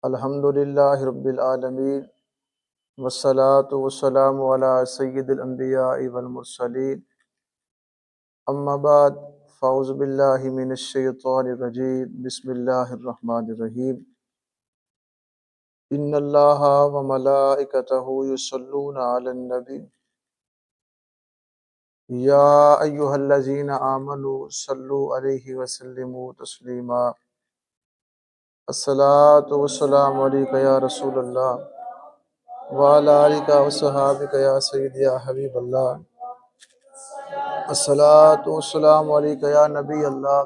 الحمدللہ رب العالمین والصلاة والسلام علی سید الانبیاء والمرسلین اما بعد فاعوذ باللہ من الشیطان الرجیم بسم اللہ الرحمن الرحیم ان اللہ وملائکتہ یصلون علی النبی یا ایہا الذین آمنوا صلوا علیہ وسلموا تسلیما الصلاة والسلام علیکہ یا رسول اللہ وعلی آلک وصحابک یا سیدی یا حبیب اللہ الصلاة والسلام علیکہ یا نبی اللہ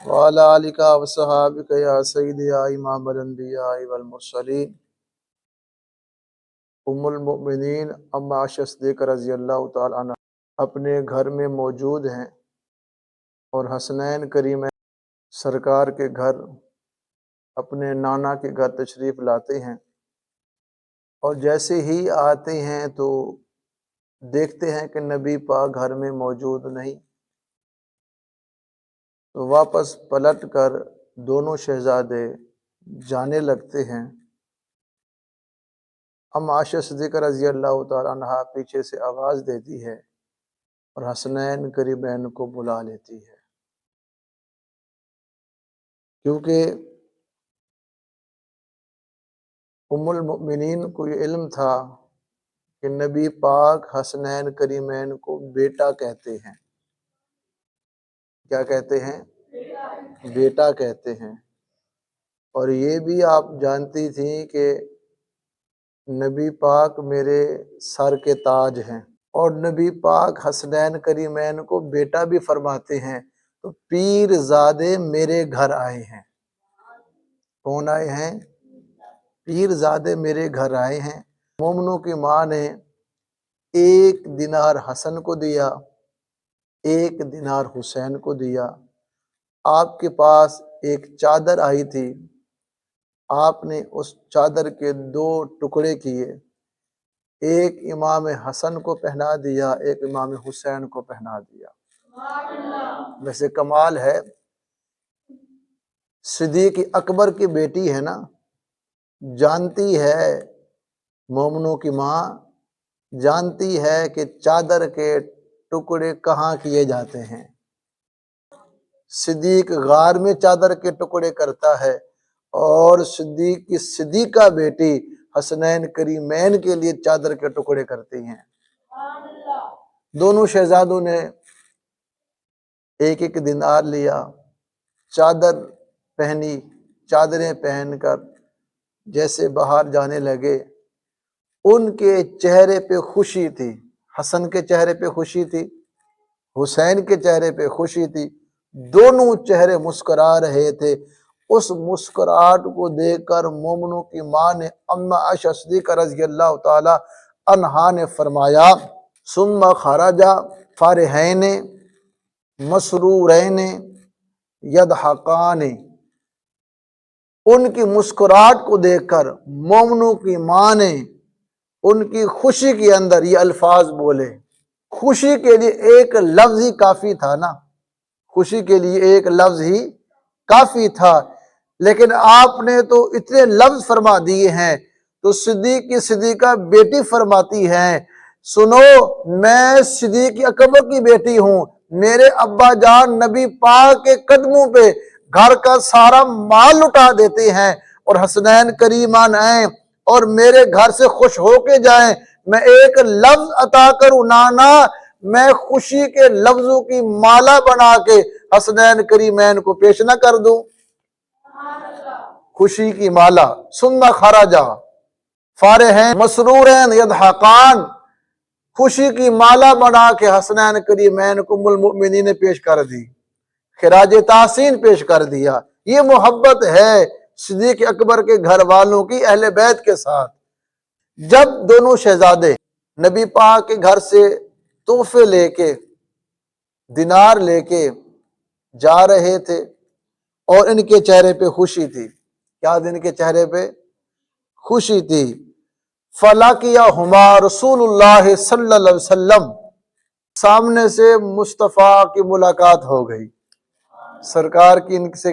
وعلی آلک وصحابک یا سیدی یا امام الانبیاء والمرسلین ام المؤمنین ام عائشہ صدیقہ رضی اللہ تعالی عنہ اپنے گھر میں موجود ہیں اور حسنین کریمین سرکار کے گھر اپنے نانا کے گھر تشریف لاتے ہیں، اور جیسے ہی آتے ہیں تو دیکھتے ہیں کہ نبی پاک گھر میں موجود نہیں، تو واپس پلٹ کر دونوں شہزادے جانے لگتے ہیں۔ ام عائشہ صدیقہ رضی اللہ تعالی عنہ پیچھے سے آواز دیتی ہے اور حسنین کریمین کو بلا لیتی ہے، کیونکہ ام المؤمنین کو یہ علم تھا کہ نبی پاک حسنین کریمین کو بیٹا کہتے ہیں۔ کیا کہتے ہیں؟ بیٹا کہتے ہیں۔ اور یہ بھی آپ جانتی تھیں کہ نبی پاک میرے سر کے تاج ہیں، اور نبی پاک حسنین کریمین کو بیٹا بھی فرماتے ہیں، تو پیر زادے میرے گھر آئے ہیں۔ کون آئے ہیں؟ پیر زادے میرے گھر آئے ہیں۔ مومنوں کی ماں نے 1 دینار حسن کو دیا، 1 دینار حسین کو دیا۔ آپ کے پاس ایک چادر آئی تھی، آپ نے اس چادر کے 2 ٹکڑے کیے، ایک امام حسن کو پہنا دیا، ایک امام حسین کو پہنا دیا۔ ویسے کمال ہے، صدیق اکبر کی بیٹی ہے نا، جانتی ہے، مومنوں کی ماں جانتی ہے کہ چادر کے ٹکڑے کہاں کیے جاتے ہیں۔ صدیق غار میں چادر کے ٹکڑے کرتا ہے، اور صدیق کی صدیقہ بیٹی حسنین کریمین کے لیے چادر کے ٹکڑے کرتی ہیں۔ دونوں شہزادوں نے 1 دینار لیا، چادر پہنی، چادریں پہن کر جیسے باہر جانے لگے، ان کے چہرے پہ خوشی تھی۔ حسن کے چہرے پہ خوشی تھی، حسین کے چہرے پہ خوشی تھی، دونوں چہرے مسکرا رہے تھے۔ اس مسکراہٹ کو دیکھ کر مومنوں کی ماں نے ام عائشہ صدیقہ رضی اللہ تعالی عنہا نے فرمایا ثم خرج فرحین مسرورین یضحکان۔ ان کی مسکراہٹ کو دیکھ کر مومنوں کی ماں نے ان کی خوشی کے اندر یہ الفاظ بولے۔ خوشی کے لیے ایک لفظ ہی کافی تھا نا، خوشی کے لیے ایک لفظ ہی کافی تھا، لیکن آپ نے تو اتنے لفظ فرما دیے ہیں۔ تو صدیق کی صدیقہ بیٹی فرماتی ہیں، سنو، میں صدیق اکبر کی بیٹی ہوں، میرے ابا جان نبی پاک کے قدموں پہ گھر کا سارا مال لٹا دیتے ہیں، اور حسنین کریمان آئیں اور میرے گھر سے خوش ہو کے جائیں، میں ایک لفظ عطا کروں نانا، میں خوشی کے لفظوں کی مالا بنا کے حسنین کریمین کو پیش نہ کر دوں؟ خوشی کی مالا۔ ثم خرج فرحین مسرورین یضحکان، خوشی کی مالا بنا کے حسنین کریمین کو ام المؤمنین نے پیش کر دی، خراج تحسین پیش کر دیا۔ یہ محبت ہے صدیق اکبر کے گھر والوں کی اہل بیت کے ساتھ۔ جب دونوں شہزادے نبی پاک کے گھر سے تحفے لے کے، دینار لے کے جا رہے تھے، اور ان کے چہرے پہ خوشی تھی۔ کیا ان کے چہرے پہ خوشی تھی؟ فَلَقِيَهُمَا رسول اللہ صلی اللہ علیہ وسلم، سامنے سے مصطفیٰ کی ملاقات ہو گئی، سرکار کی ان سے